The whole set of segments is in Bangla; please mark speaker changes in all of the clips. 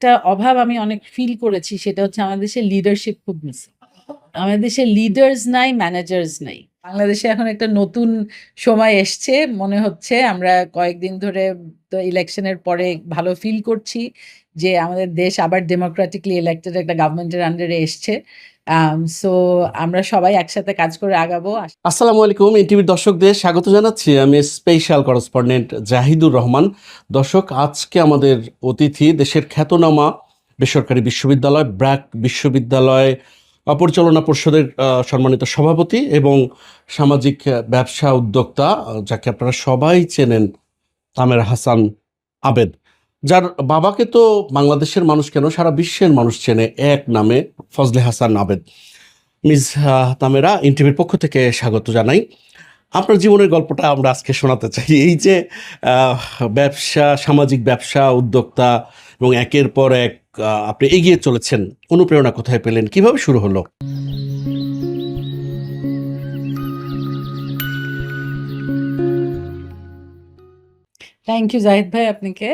Speaker 1: একটা অভাব আমি অনেক ফিল করেছি, সেটা হচ্ছে আমাদের দেশে লিডারশিপ খুব মিসিং। আমাদের দেশে লিডার্স নাই, ম্যানেজার্স নাই। বাংলাদেশে এখন একটা নতুন সময় এসছে মনে হচ্ছে। আমরা কয়েকদিন ধরে তো ইলেকশনের পরে ভালো ফিল করছি যে আমাদের দেশ আবার ডেমোক্রেটিকলি ইলেক্টেড একটা গভর্নমেন্টের আন্ডারে এসছে। সো আমরা সবাই একসাথে কাজ করে আগাবো।
Speaker 2: আসসালামু আলাইকুম, এনটিভির দর্শকদের স্বাগত জানাচ্ছি। আমি স্পেশাল করেসপন্ডেন্ট জাহিদুর রহমান। দর্শক, আজকে আমাদের অতিথি দেশের খ্যাতনামা বেসরকারি বিশ্ববিদ্যালয় ব্র্যাক বিশ্ববিদ্যালয় পরিচালনা পর্ষদের সম্মানিত সভাপতি এবং সামাজিক ব্যবসা উদ্যোক্তা, যাকে আপনারা সবাই চেনেন, তামেরা হাসান আবেদ, যার বাবাকে তো বাংলাদেশের মানুষ কেন সারা বিশ্বের মানুষ চেনে এক নামে, ফজলে হাসান আবেদ। মিস তামেরা, এনটিভির পক্ষ থেকে স্বাগত জানাই। আপনার জীবনের গল্পটা আমরা আজকে শোনাতে চাই। এই যে ব্যবসা, সামাজিক ব্যবসা উদ্যোক্তা এবং একের পর এক আপনি এগিয়ে চলেছেন, অনুপ্রেরণা কোথায় পেলেন, কিভাবে শুরু হলো?
Speaker 1: থ্যাংক ইউ জাহিদ ভাই আপনাকে।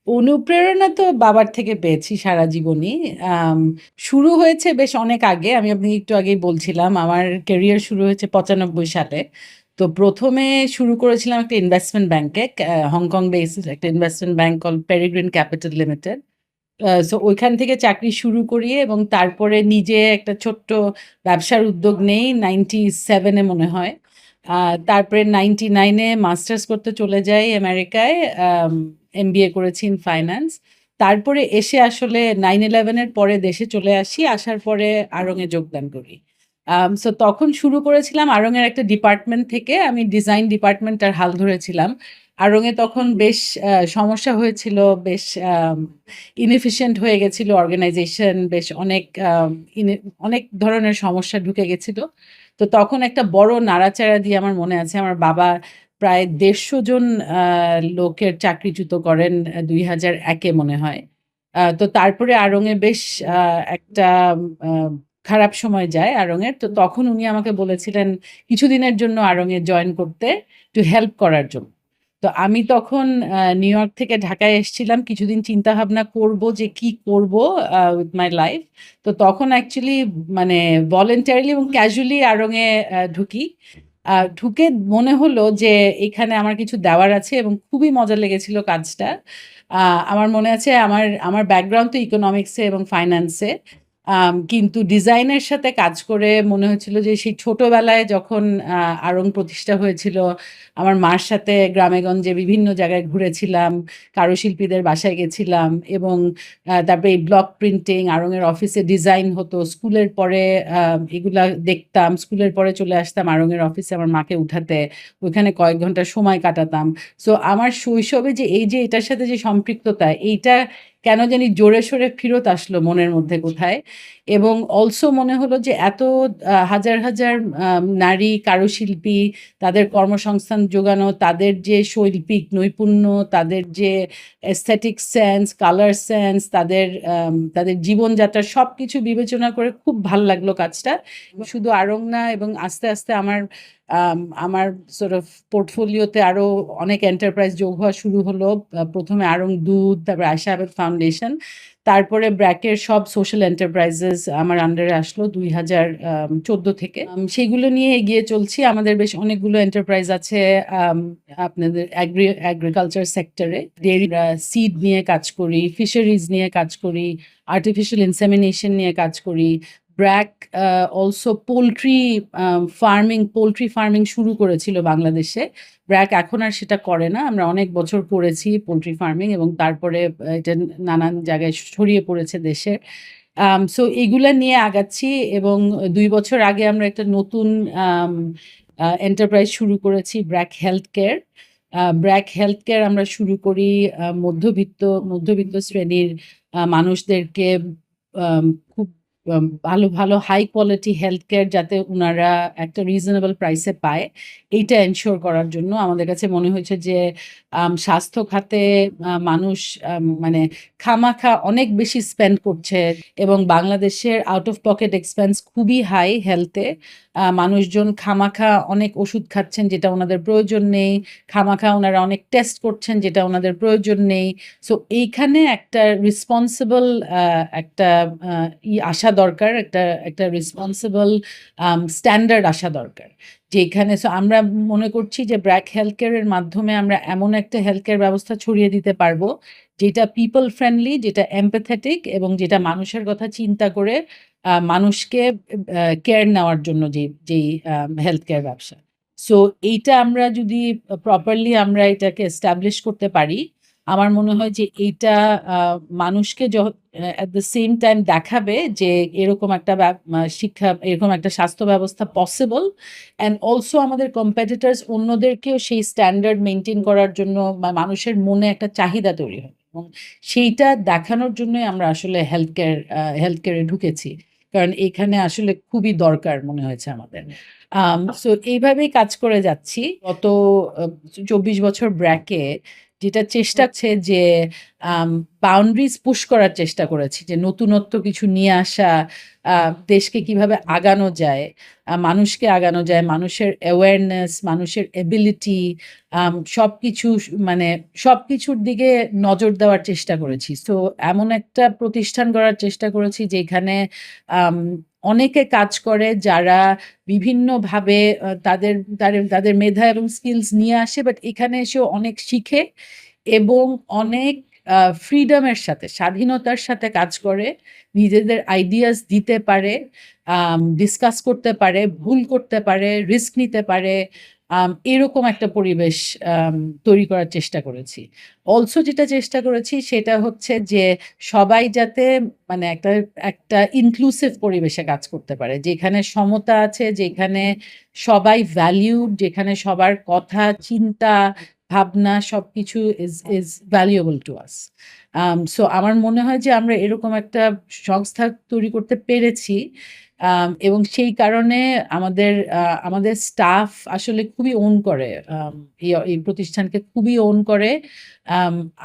Speaker 1: অনুপ্রেরণা তো বাবার থেকে পেয়েছি সারা জীবনই। শুরু হয়েছে বেশ অনেক আগে। আমি আপনি একটু আগেই বলছিলাম আমার ক্যারিয়ার শুরু হয়েছে 95 সালে। তো প্রথমে শুরু করেছিলাম একটা ইনভেস্টমেন্ট ব্যাংকে, হংকং বেসড একটা investment bank call peregrine capital limited. So ওইখান থেকে চাকরি শুরু করি এবং তারপরে নিজে একটা ছোট্ট ব্যবসার উদ্যোগ নেই 97-এ মনে হয়। তারপরে 99-এ মাস্টার্স করতে চলে যাই আমেরিকায়। এমবিএ করেছি ইন ফাইন্যান্স। তারপরে এসে আসলে 9/11-এর পরে দেশে চলে আসি। আসার পরে আড়ং-এ যোগদান করি। সো তখন শুরু করেছিলাম আড়ং-এর একটা ডিপার্টমেন্ট থেকে। আমি ডিজাইন ডিপার্টমেন্টটার হাল ধরেছিলাম। আড়ং-এ তখন বেশ সমস্যা হয়েছিল, বেশ ইনএফিশিয়েন্ট হয়ে গেছিল অর্গানাইজেশন, বেশ অনেক ধরনের সমস্যা ঢুকে গেছিল। তো তখন একটা বড় নাড়াচাড়া দিয়ে আমার মনে আছে আমার বাবা প্রায় 150 জন লোকের চাকরিচ্যুত করেন 2001-এ মনে হয়। তো তারপরে আড়ং-এ বেশ একটা আ খারাপ সময় যায় আড়ং-এর। তো তখন উনি আমাকে বলেছিলেন কিছুদিনের জন্য আড়ং-এ জয়েন করতে, একটু হেল্প করার জন্য। তো আমি তখন নিউ ইয়র্ক থেকে ঢাকায় এসেছিলাম। কিছুদিন চিন্তাভাবনা করব যে কি করব উইথ মাই লাইফ। তো তখন অ্যাকচুয়ালি মানে ভলান্টারিলি এবং ক্যাজুয়ালি আড়ং-এ ঢুকি। ঢুকে মনে হলো যে এখানে আমার কিছু দেওয়ার আছে এবং খুবই মজা লেগেছিল কাজটা। আ আমার মনে আছে আমার ব্যাকগ্রাউন্ড তো ইকোনমিক্সে এবং ফাইন্যান্সে। কিন্তু ডিজাইনের সাথে কাজ করে মনে হচ্ছিল যে সেই ছোটবেলায় যখন আড়ং প্রতিষ্ঠা হয়েছিল, আমার মার সাথে গ্রামে-গঞ্জে বিভিন্ন জায়গায় ঘুরেছিলাম, কারুশিল্পীদের বাসায় গেছিলাম এবং তারপরে এই ব্লক প্রিন্টিং, আড়ং-এর অফিসে ডিজাইন হতো। স্কুলের পরে এগুলা দেখতাম। স্কুলের পরে চলে আসতাম আড়ং-এর অফিসে আমার মাকে উঠাতে। ওইখানে কয়েক ঘন্টা সময় কাটাতাম। সো আমার শৈশবে যে এই যে এটার সাথে যে সম্পৃক্ততা, এইটা কেন জানি জোরে-সোরে ফেরত আসলো মনের মধ্যে কোথায়। এবং অলসো মনে হলো যে এত হাজার, হাজার নারী কারুশিল্পী, তাদের কর্মসংস্থান যোগানো, তাদের যে শৈল্পিক নৈপুণ্য, তাদের যে aesthetic সেন্স, কালার সেন্স, তাদের জীবনযাত্রার সবকিছু বিবেচনা করে খুব ভাল লাগলো কাজটা। শুধু আড়ং না, এবং আস্তে, আস্তে আমার sort of পোর্টফোলিওতে আরো অনেক এন্টারপ্রাইজ যোগ হওয়া শুরু হলো। প্রথমে আড়ং দুধ, তারপরে আয়েশা আবেদ ফাউন্ডেশন, তারপরে ব্র্যাকের সব সোশ্যাল এন্টারপ্রাইজেস আমার আন্ডারে আসলো 2014 থেকে। সেগুলো নিয়ে এগিয়ে চলছি। আমাদের বেশ অনেকগুলো এন্টারপ্রাইজ আছে আপনাদের এগ্রিকালচার সেক্টরে। ডেইরি সিড নিয়ে কাজ করি, ফিশারিজ নিয়ে কাজ করি, আর্টিফিশিয়াল ইনসেমিনেশন নিয়ে কাজ করি। ব্র্যাক অলসো পোল্ট্রি ফার্মিং শুরু করেছিল বাংলাদেশে। ব্র্যাক এখন আর সেটা করে না। আমরা অনেক বছর করেছি পোল্ট্রি ফার্মিং এবং তারপরে এটা নানান জায়গায় ছড়িয়ে পড়েছে দেশে। সো এগুলা নিয়ে আগাচ্ছি এবং ২ বছর আগে আমরা একটা নতুন এন্টারপ্রাইজ শুরু করেছি, BRAC health care. BRAC health care আমরা শুরু করি মধ্যবিত্ত শ্রেণীর মানুষদেরকে খুব ভালো, ভালো হাই কোয়ালিটি হেলথ কেয়ার যাতে উনারা একটা রিজনেবল প্রাইসে পায়, এইটা এনশিওর করার জন্য আমাদের কাছে মনে হয়েছে যে স্বাস্থ্য খাতে মানুষ মানে খামাখা অনেক বেশি স্পেন্ড করছে এবং বাংলাদেশের আউট অফ পকেট এক্সপেন্স খুবই হাই হেলথে। মানুষজন খামাখা অনেক ওষুধ খাচ্ছেন যেটা ওনাদের প্রয়োজন নেই। খামাখা ওনারা অনেক টেস্ট করছেন যেটা ওনাদের প্রয়োজন নেই। সো এইখানে একটা রেসপন্সিবল একটা আসা দরকার, একটা একটা রেসপন্সিবল স্ট্যান্ডার্ড আসা দরকার। যেখানে সো আমরা মনে করছি যে ব্র্যাক হেলথ কেয়ারের মাধ্যমে আমরা এমন একটা হেলথ কেয়ার ব্যবস্থা ছড়িয়ে দিতে পারবো, যেটা পিপল ফ্রেন্ডলি, যেটা এমপ্যাথেটিক এবং যেটা মানুষের কথা চিন্তা করে মানুষকে কেয়ার নেওয়ার জন্য যেই হেলথ কেয়ার ব্যবসা। সো এইটা আমরা যদি প্রপারলি আমরা এটাকে এস্টাবলিশ করতে পারি, আমার মনে হয় যে এইটা মানুষকে এট দ্য সেম টাইম দেখাবে যে এরকম একটা শিক্ষা, এরকম একটা স্বাস্থ্য ব্যবস্থা পসিবল, অ্যান্ড অলসো আমাদের কম্পিটিটরস অন্যদেরকেও সেই স্ট্যান্ডার্ড মেনটেন করার জন্য বা মানুষের মনে একটা চাহিদা তৈরি হবে এবং সেইটা দেখানোর জন্যই আমরা আসলে হেলথ কেয়ারে ঢুকেছি, কারণ এখানে আসলে খুবই দরকার মনে হয়েছে আমাদের। সো এইভাবেই কাজ করে যাচ্ছি গত 24 বছর ব্র্যাকে। যেটা চেষ্টা হচ্ছে যে বাউন্ডারিজ পুশ করার চেষ্টা করেছি, যে নতুনত্ব কিছু নিয়ে আসা, দেশকে কিভাবে আগানো যায়, মানুষকে আগানো যায়, মানুষের অ্যাওয়ারনেস, মানুষের এবিলিটি, সবকিছু মানে সবকিছুর দিকে নজর দেওয়ার চেষ্টা করেছি। সো এমন একটা প্রতিষ্ঠান গড়ার চেষ্টা করেছি যেখানে আম অনেকে কাজ করে যারা বিভিন্নভাবে তাদের তাদের তাদের মেধা এবং স্কিলস নিয়ে আসে, বাট এখানে এসেও অনেক শিখে এবং অনেক ফ্রিডমের সাথে, স্বাধীনতার সাথে কাজ করে, নিজেদের আইডিয়াস দিতে পারে, ডিসকাস করতে পারে, ভুল করতে পারে, রিস্ক নিতে পারে, এরকম একটা পরিবেশ তৈরি করার চেষ্টা করেছি। অলসো যেটা চেষ্টা করেছি সেটা হচ্ছে যে সবাই যাতে মানে একটা একটা ইনক্লুসিভ পরিবেশে কাজ করতে পারে, যেখানে সমতা আছে, যেখানে সবাই ভ্যালিউড, যেখানে সবার কথা, চিন্তা, ভাবনা সবকিছু is valuable to us. So আমার মনে হয় যে আমরা এরকম একটা সংস্থা তৈরি করতে পেরেছি, এবং সেই কারণে আমাদের স্টাফ আসলে খুবই ওন করে, এই প্রতিষ্ঠানকে খুবই ওন করে।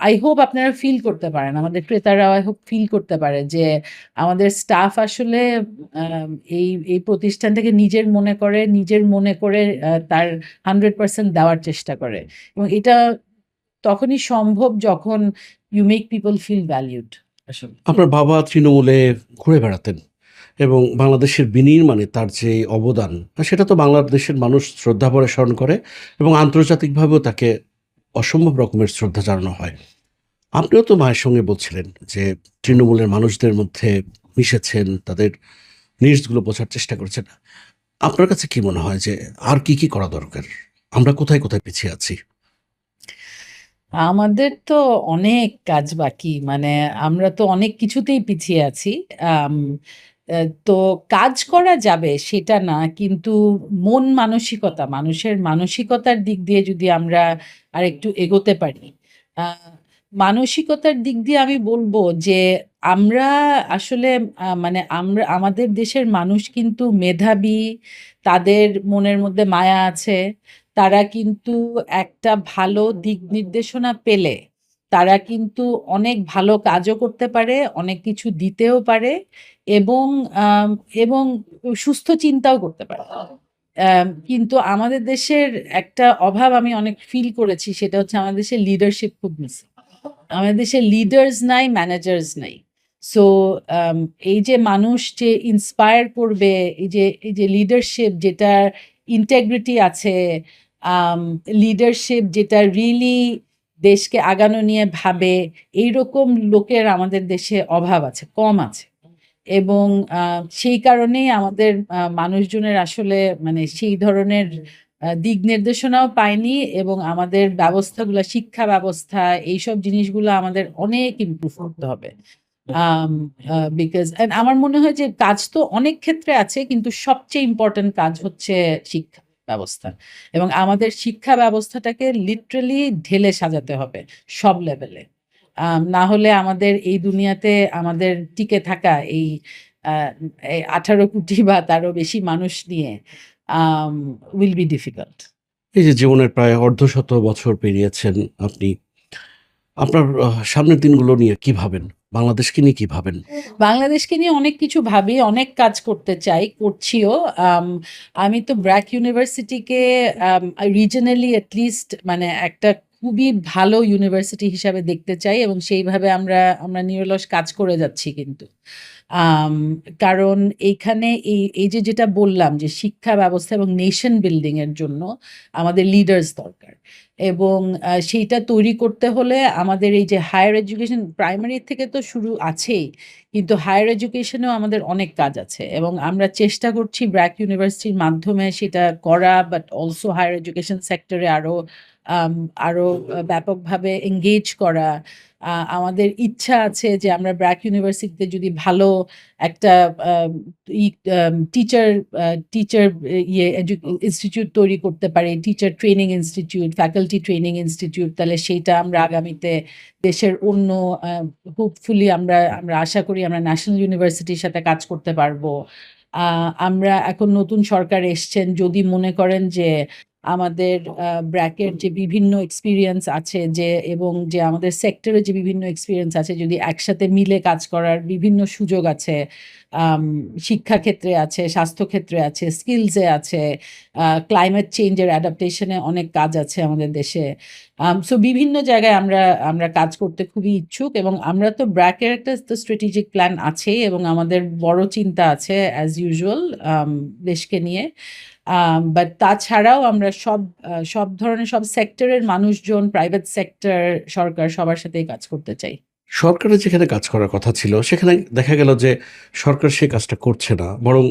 Speaker 1: আই হোপ আপনারা ফিল করতে পারেন, আমাদের ক্রেতারা আই হোপ ফিল করতে পারে যে আমাদের স্টাফ আসলে আম এই প্রতিষ্ঠানটাকে নিজের মনে করে তার 100% দেওয়ার চেষ্টা করে এবং এটা তখনই সম্ভব যখন you make people feel valued আসলে।
Speaker 2: আপনার বাবা তৃণমূলে ঘুরে বেড়াতেন এবং বাংলাদেশের বিনির্মাণে তার যে অবদান, সেটা তো বাংলাদেশের মানুষ শ্রদ্ধা ভরে স্মরণ করে এবং আন্তর্জাতিকভাবেও তাকে অসম্ভব রকমের শ্রদ্ধা জানানো হয়। আপনিও তো মায়ের সঙ্গে বলছিলেন যে তৃণমূলের মানুষদের মধ্যে মিশেছেন, তাদের নিডসগুলো বোঝার চেষ্টা করেছেন। আপনার কাছে কি মনে হয় যে আর কি করা দরকার? আমরা কোথায় পিছিয়ে আছি?
Speaker 1: আমাদের তো অনেক কাজ বাকি। মানে আমরা তো অনেক কিছুতেই পিছিয়ে আছি। আম তো কাজ করা যাবে সেটা না। কিন্তু মানসিকতা, মানুষের মানসিকতার দিক দিয়ে যদি আমরা আরেকটু এগোতে পারি। আ মানসিকতার দিক দিয়ে আমি বলব যে আমরা আসলে মানে আমাদের দেশের মানুষ কিন্তু মেধাবী, তাদের মনের মধ্যে মায়া আছে। তারা কিন্তু একটা ভালো দিক নির্দেশনা পেলে তারা কিন্তু অনেক ভালো কাজও করতে পারে, অনেক কিছু দিতেও পারে এবং আম এবং সুস্থ চিন্তাও করতে পারে। কিন্তু আমাদের দেশের একটা অভাব আমি অনেক ফিল করেছি, সেটা হচ্ছে আমাদের দেশের লিডারশিপ খুব মিসিং। আমাদের দেশে লিডার্স নাই, ম্যানেজার্স নাই। সো আম এই যে মানুষ যে ইন্সপায়ার করবে, এই যে লিডারশিপ যেটার ইন্টিগ্রিটি আছে, আম লিডারশিপ যেটা রিয়েলি দেশকে আগানো নিয়ে ভাবে, এইরকম লোকের আমাদের দেশে অভাব আছে, কম আছে। এবং সেই কারণেই আমাদের মানুষজনের আসলে মানে সেই ধরনের দিক নির্দেশনাও পায়নি এবং আমাদের ব্যবস্থাগুলা, শিক্ষা ব্যবস্থা, এইসব জিনিসগুলো আমাদের অনেক ইমপ্রুভ করতে হবে। আম বিকজ অ্যান্ড আমার মনে হয় যে কাজ তো অনেক ক্ষেত্রে আছে, কিন্তু সবচেয়ে ইম্পোর্টেন্ট কাজ হচ্ছে শিক্ষা ব্যবস্থা। এবং আমাদের শিক্ষা ব্যবস্থাটাকে লিটারালি ঢেলে সাজাতে হবে সব লেভেলে। না হলে আমাদের এই দুনিয়াতে আমাদের টিকে থাকা, এই এই 18 কোটি বা তারও বেশি মানুষ নিয়ে উইল বি ডিফিকাল্ট।
Speaker 2: এই যে জীবনের প্রায় অর্ধশত বছর পেরিয়েছেন আপনি, আপনার সামনের দিনগুলো নিয়ে কি ভাবেন? বাংলাদেশকে নিয়ে কি ভাবেন?
Speaker 1: বাংলাদেশকে নিয়ে অনেক কিছু ভাবি, অনেক কাজ করতে চাই, করছিও। আম আমি তো ব্র্যাক ইউনিভার্সিটিকে রিজিওনালি এট লিস্ট মানে একটা খুবই ভালো ইউনিভার্সিটি হিসাবে দেখতে চাই এবং সেইভাবে আমরা নিরলস কাজ করে যাচ্ছি কিন্তু। আম কারণ এইখানে এই যে যেটা বললাম যে শিক্ষা ব্যবস্থা এবং নেশন বিল্ডিং এর জন্য আমাদের লিডার্স দরকার। এবং সেইটা তৈরি করতে হলে আমাদের এই যে হায়ার এডুকেশন প্রাইমারি থেকে তো শুরু আছেই। কিন্তু হায়ার এডুকেশনেও আমাদের অনেক কাজ আছে এবং আমরা চেষ্টা করছি ব্র্যাক ইউনিভার্সিটির মাধ্যমে সেটা করা, বাট অলসো হায়ার এডুকেশন সেক্টরে আরো ব্যাপকভাবে এনগেজ করা। আমাদের ইচ্ছা আছে যে আমরা ব্র্যাক ইউনিভার্সিটিতে যদি ভালো একটা আম ই টিচার টিচার ইনস্টিটিউট তৈরি করতে পারি, teacher training institute, faculty training institute, তাহলে সেইটা আমরা আগামীতে দেশের অন্য হোপফুলি আমরা আশা করি আমরা ন্যাশনাল ইউনিভার্সিটির সাথে কাজ করতে পারবো। আমরা এখন নতুন সরকার এসছেন, যদি মনে করেন যে আমাদের ব্র্যাকের যে বিভিন্ন এক্সপেরিয়েন্স আছে এবং যে আমাদের সেক্টরে যে বিভিন্ন এক্সপেরিয়েন্স আছে, যদি একসাথে মিলে কাজ করার বিভিন্ন সুযোগ আছে, আম শিক্ষা ক্ষেত্রে আছে, স্বাস্থ্য ক্ষেত্রে আছে, স্কিলসে আছে, ক্লাইমেট চেঞ্জের অ্যাডাপ্টেশনে অনেক কাজ আছে আমাদের দেশে। সো বিভিন্ন জায়গায় আমরা কাজ করতে খুবই ইচ্ছুক এবং আমরা তো ব্র্যাকের একটা তো স্ট্র্যাটেজিক প্ল্যান আছেই এবং আমাদের বড় চিন্তা আছে অ্যাজ ইউজুয়াল দেশকে নিয়ে। বাট তাছাড়াও আমরা সব ধরনের সব সেক্টরের মানুষজন, প্রাইভেট সেক্টর, সরকার সবার সাথেই কাজ করতে চাই।
Speaker 2: সরকারের যেখানে কাজ করার কথা ছিল, সেখানে দেখা গেল যে সরকার সেই কাজটা করছে না। বরং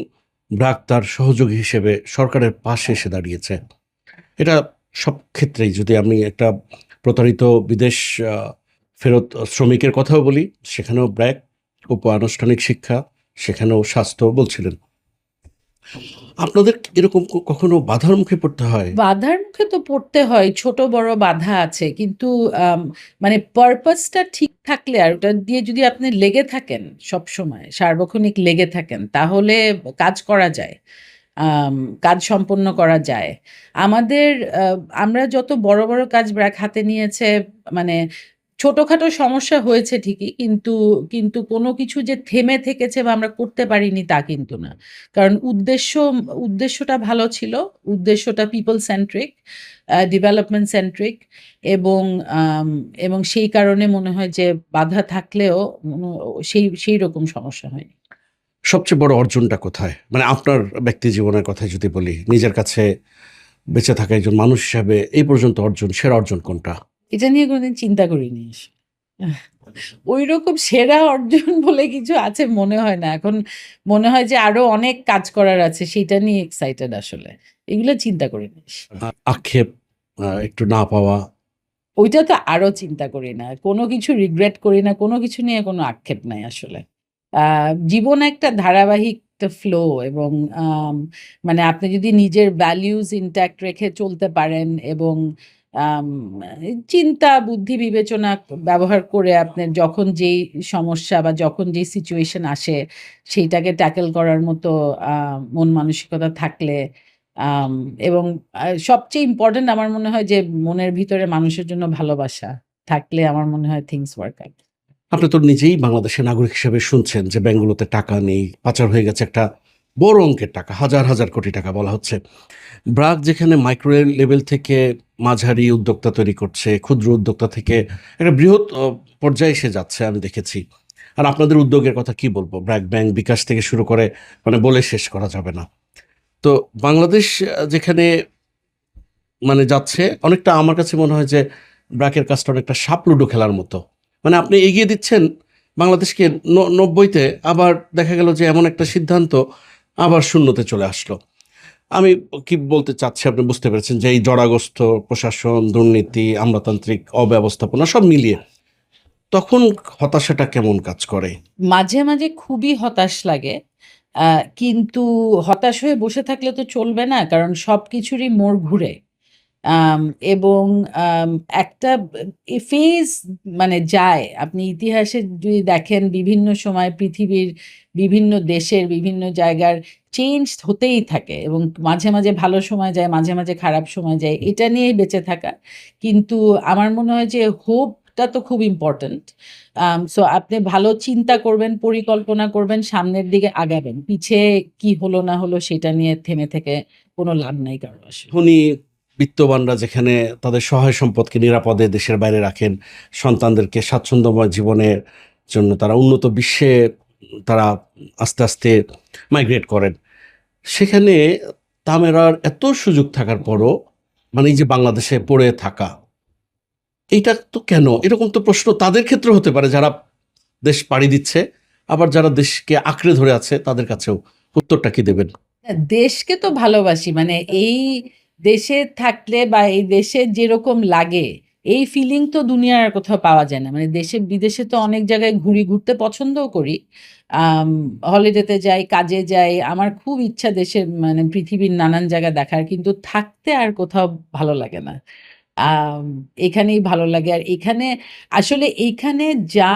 Speaker 2: ব্র্যাক তার সহযোগী হিসেবে সরকারের পাশে এসে দাঁড়িয়েছে। এটা সব ক্ষেত্রেই যদি আমি একটা প্রতারিত বিদেশ আ ফেরত শ্রমিকের কথাও বলি, সেখানেও ব্র্যাক, উপ-আনুষ্ঠানিক শিক্ষা, সেখানেও স্বাস্থ্য বলছিলেন। আপনাদের এরকম কখনো বাধার মুখে পড়তে হয়?
Speaker 1: বাধার মুখে তো পড়তে হয়। ছোট বড় বাধা আছে। কিন্তু আম মানে পারপাসটা ঠিক থাকলে আর ওটা দিয়ে যদি আপনি লেগে থাকেন সবসময়, সার্বক্ষণিক লেগে থাকেন, তাহলে কাজ করা যায়। আম কাজ সম্পন্ন করা যায়। আমাদের আ আমরা যত বড়, বড় কাজ ব্র্যাক হাতে নিয়েছে, মানে ছোটখাটো সমস্যা হয়েছে ঠিকই। কিন্তু কোনো কিছু যে থেমে থেকেছে বা আমরা করতে পারিনি তা কিন্তু না। কারণ উদ্দেশ্যটা ভালো ছিল। উদ্দেশ্যটা পিপল সেন্ট্রিক, ডেভেলপমেন্ট সেন্ট্রিক এবং আম এবং সেই কারণে মনে হয় যে বাধা থাকলেও সেই রকম সমস্যা হয়নি।
Speaker 2: সবচেয়ে বড় অর্জনটা কোথায়? মানে আপনার ব্যক্তি জীবনের কথাই যদি বলি, নিজের কাছে বেঁচে থাকা একজন মানুষ হিসাবে এই পর্যন্ত অর্জন, সেরা অর্জন কোনটা?
Speaker 1: এটা নিয়ে কোনদিন চিন্তা করিনি আসলে। ঐরকম সেরা অর্জন বলে কিছু আছে মনে হয় না। এখন মনে হয় যে আরো অনেক কাজ করার আছে, সেইটা নিয়ে এক্সাইটেড আসলে। এগুলো চিন্তা করিনি।
Speaker 2: আক্ষেপ, একটু না পাওয়া।
Speaker 1: ওইটা তো আরো চিন্তা করি না। কোনো কিছু রিগ্রেট করি না। কোনো কিছু নিয়ে কোনো আক্ষেপ নাই আসলে। আ জীবন একটা ধারাবাহিক একটা ফ্লো এবং আম মানে আপনি যদি নিজের ভ্যালুস ইনট্যাক্ট রেখে চলতে পারেন এবং আম চিন্তা, বুদ্ধি, বিবেচনা ব্যবহার করে আপনার যখন যেই সমস্যা বা যখন যেই সিচুয়েশন আসে, সেইটাকে ট্যাকেল করার মতো আ মন মানসিকতা থাকলে আম এবং সবচেয়ে ইম্পোর্টেন্ট আমার মনে হয় যে মনের ভিতরে মানুষের জন্য ভালোবাসা থাকলে আমার মনে হয় থিংস ওয়ার্ক আউট।
Speaker 2: আপনি তো নিজেই বাংলাদেশের নাগরিক হিসেবে শুনছেন যে ব্যাংকগুলোতে টাকা নেই, পাচার হয়ে গেছে একটা বড় অঙ্কের টাকা, হাজার, হাজার কোটি টাকা বলা হচ্ছে। ব্র্যাক যেখানে মাইক্রো লেভেল থেকে মাঝারি উদ্যোক্তা তৈরি করছে, ক্ষুদ্র উদ্যোক্তা থেকে একটা বৃহৎ পর্যায়ে এসে যাচ্ছে আমি দেখেছি। আর আপনাদের উদ্যোগের কথা কি বলব? ব্র্যাক ব্যাংক, বিকাশ থেকে শুরু করে মানে বলে শেষ করা যাবে না। তো বাংলাদেশ যেখানে মানে যাচ্ছে, অনেকটা আমার কাছে মনে হয় যে ব্র্যাকের কাজটা অনেকটা সাপ লুডো খেলার মতো। মানে আপনি এগিয়ে দিচ্ছেন বাংলাদেশকে ৯০ তে, আবার দেখা গেল যে এমন একটা সিদ্ধান্ত আবার ০ তে চলে আসলো। আমি কি বলতে চাচ্ছি আপনি বুঝতে পেরেছেন যে এই জরাগ্রস্ত প্রশাসন, দুর্নীতি, আমলাতান্ত্রিক অব্যবস্থাপনা সব মিলিয়ে তখন হতাশাটা কেমন কাজ করে?
Speaker 1: মাঝে, মাঝে খুবই হতাশ লাগে। আ কিন্তু হতাশ হয়ে বসে থাকলে তো চলবে না। কারণ সবকিছুরই মোড় ঘুরে। আম এবং আম একটা ফেজ মানে যায়। আপনি ইতিহাসে যদি দেখেন বিভিন্ন সময় পৃথিবীর বিভিন্ন দেশের বিভিন্ন জায়গার চেঞ্জ হতেই থাকে এবং মাঝে, মাঝে ভালো সময় যায়, মাঝে, মাঝে খারাপ সময় যায়। এটা নিয়েই বেঁচে থাকা। কিন্তু আমার মনে হয় যে হোপটা তো খুব ইম্পোর্টেন্ট। সো আপনি ভালো চিন্তা করবেন, পরিকল্পনা করবেন, সামনের দিকে আগাবেন। পিছে কি হলো না হলো সেটা নিয়ে থেমে থেকে কোনো লাভ নাই কারো আসলে।
Speaker 2: ধনী বিত্তবানরা যেখানে তাদের সহায় সম্পদকে নিরাপদে দেশের বাইরে রাখেন, সন্তানদেরকে স্বাচ্ছন্দ্যময় জীবনের জন্য তারা উন্নত বিশ্বে তারা আস্তে আস্তে মাইগ্রেট করেন। সেখানে তামেরার এত সুযোগ থাকার পরও মানে এই যে বাংলাদেশে পড়ে থাকা, এইটা তো কেন? এরকম তো প্রশ্ন তাদের ক্ষেত্রে হতে পারে যারা দেশ পাড়ি দিচ্ছে, আবার যারা দেশকে আঁকড়ে ধরে আছে তাদের কাছেও। উত্তরটা কি দেবেন?
Speaker 1: দেশকে তো ভালোবাসি। মানে এই দেশে থাকলে বা এই দেশে যেরকম লাগে, এই ফিলিং তো দুনিয়ার আর কোথাও পাওয়া যায় না। মানে দেশে বিদেশে তো অনেক জায়গায় ঘুরতে পছন্দও করি। আম হলিডেতে যাই, কাজে যাই। আমার খুব ইচ্ছা দেশের মানে পৃথিবীর নানান জায়গা দেখার। কিন্তু থাকতে আর কোথাও ভালো লাগে না। আম এখানেই ভালো লাগে। আর এখানে আসলে এইখানে যা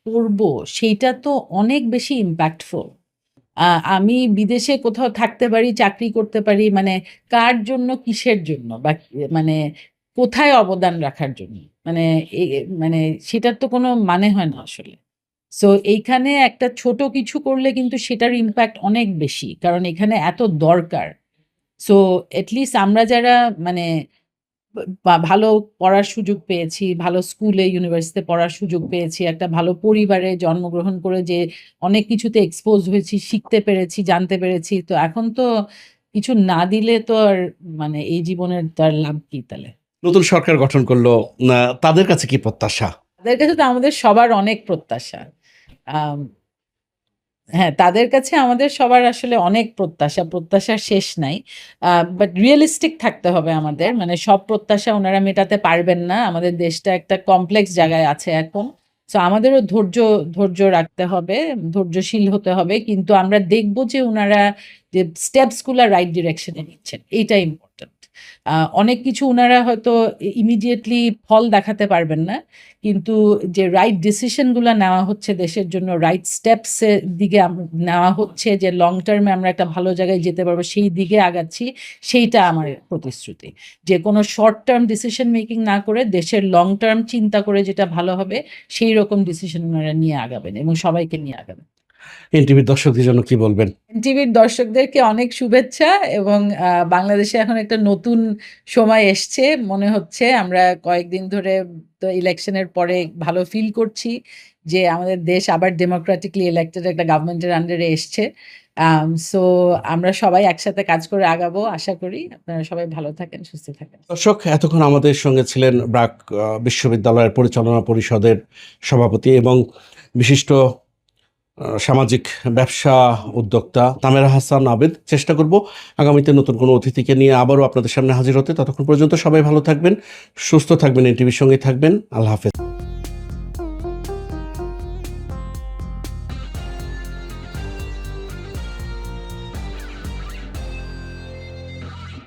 Speaker 1: করব সেইটা তো অনেক বেশি ইমপ্যাক্টফুল। আ আমি বিদেশে কোথাও থাকতে পারি, চাকরি করতে পারি মানে কার জন্য, কিসের জন্য বা মানে কোথায় অবদান রাখার জন্য? মানে মানে সেটার তো কোনো মানে হয় না আসলে। সো এইখানে একটা ছোট কিছু করলে কিন্তু সেটার ইমপ্যাক্ট অনেক বেশি। কারণ এখানে এত দরকার। সো এট লিস্ট আমরা যারা মানে ভালো পড়ার সুযোগ পেয়েছি, ভালো স্কুলে, ইউনিভার্সিটিতে পড়ার সুযোগ পেয়েছি, একটা ভালো পরিবারে জন্মগ্রহণ করে যে অনেক কিছুতে এক্সপোজ হয়েছি, শিখতে পেরেছি, জানতে পেরেছি। তো এখন তো কিছু না দিলে তো আর মানে এই জীবনের তো আর লাভ কি তাহলে?
Speaker 2: নতুন সরকার গঠন করলো, তাদের কাছে কি প্রত্যাশা?
Speaker 1: তাদের কাছে তো আমাদের সবার অনেক প্রত্যাশা। আম হ্যাঁ, তাদের কাছে আমাদের সবার আসলে অনেক প্রত্যাশা। প্রত্যাশার শেষ নাই। বাট রিয়ালিস্টিক থাকতে হবে আমাদের। মানে সব প্রত্যাশা উনারা মেটাতে পারবেন না। আমাদের দেশটা একটা কমপ্লেক্স জায়গায় আছে এখন। সো আমাদেরও ধৈর্য রাখতে হবে, ধৈর্যশীল হতে হবে। কিন্তু আমরা দেখব যে উনারা যে স্টেপস গুলা রাইট ডিরেকশন এ নিচ্ছেন। এইটা ইম্পোর্টেন্ট। অনেক কিছু উনারা হয়তো ইমিডিয়েটলি ফল দেখাতে পারবেন না। কিন্তু যে রাইট ডিসিশন গুলা নেওয়া হচ্ছে দেশের জন্য, রাইট স্টেপস এর দিকে নেওয়া হচ্ছে যে লং টার্মে আমরা একটা ভালো জায়গায় যেতে পারবো, সেই দিকে আগাচ্ছি, সেইটা আমার প্রতিশ্রুতি। যে কোনো শর্ট টার্ম ডিসিশন মেকিং না করে দেশের লং টার্ম চিন্তা করে যেটা ভালো হবে, সেই রকম ডিসিশন উনারা নিয়ে আগাবেন এবং সবাইকে নিয়ে আগাবেন।
Speaker 2: এনটিভির দর্শকদের জন্য কি বলবেন?
Speaker 1: এনটিভির দর্শকদেরকে অনেক শুভেচ্ছা এবং বাংলাদেশে এখন একটা নতুন সময় এসছে। মনে হচ্ছে আমরা কয়েকদিন ধরে তো ইলেকশনের পরে ভালো ফিল করছি যে আমাদের দেশ আবার ডেমোক্রেটিকলি ইলেক্টেড একটা গভর্নমেন্টের আন্ডারে এসছে। সো আমরা সবাই একসাথে কাজ করে আগাবো আশা করি। আপনারা সবাই ভালো থাকেন, সুস্থ থাকেন।
Speaker 2: দর্শক, এতক্ষণ আমাদের সঙ্গে ছিলেন ব্র্যাক বিশ্ববিদ্যালয়ের পরিচালনা পরিষদের সভাপতি এবং বিশিষ্ট সামাজিক ব্যবসা উদ্যোক্তা তামেরা হাসান আবেদ। চেষ্টা করব আগামীতে নতুন কোনো অতিথিকে নিয়ে আবারও আপনাদের সামনে হাজির হতে। ততক্ষণ পর্যন্ত সবাই ভালো থাকবেন, সুস্থ থাকবেন, এনটিভির সঙ্গেই থাকবেন। আল্লাহ হাফেজ।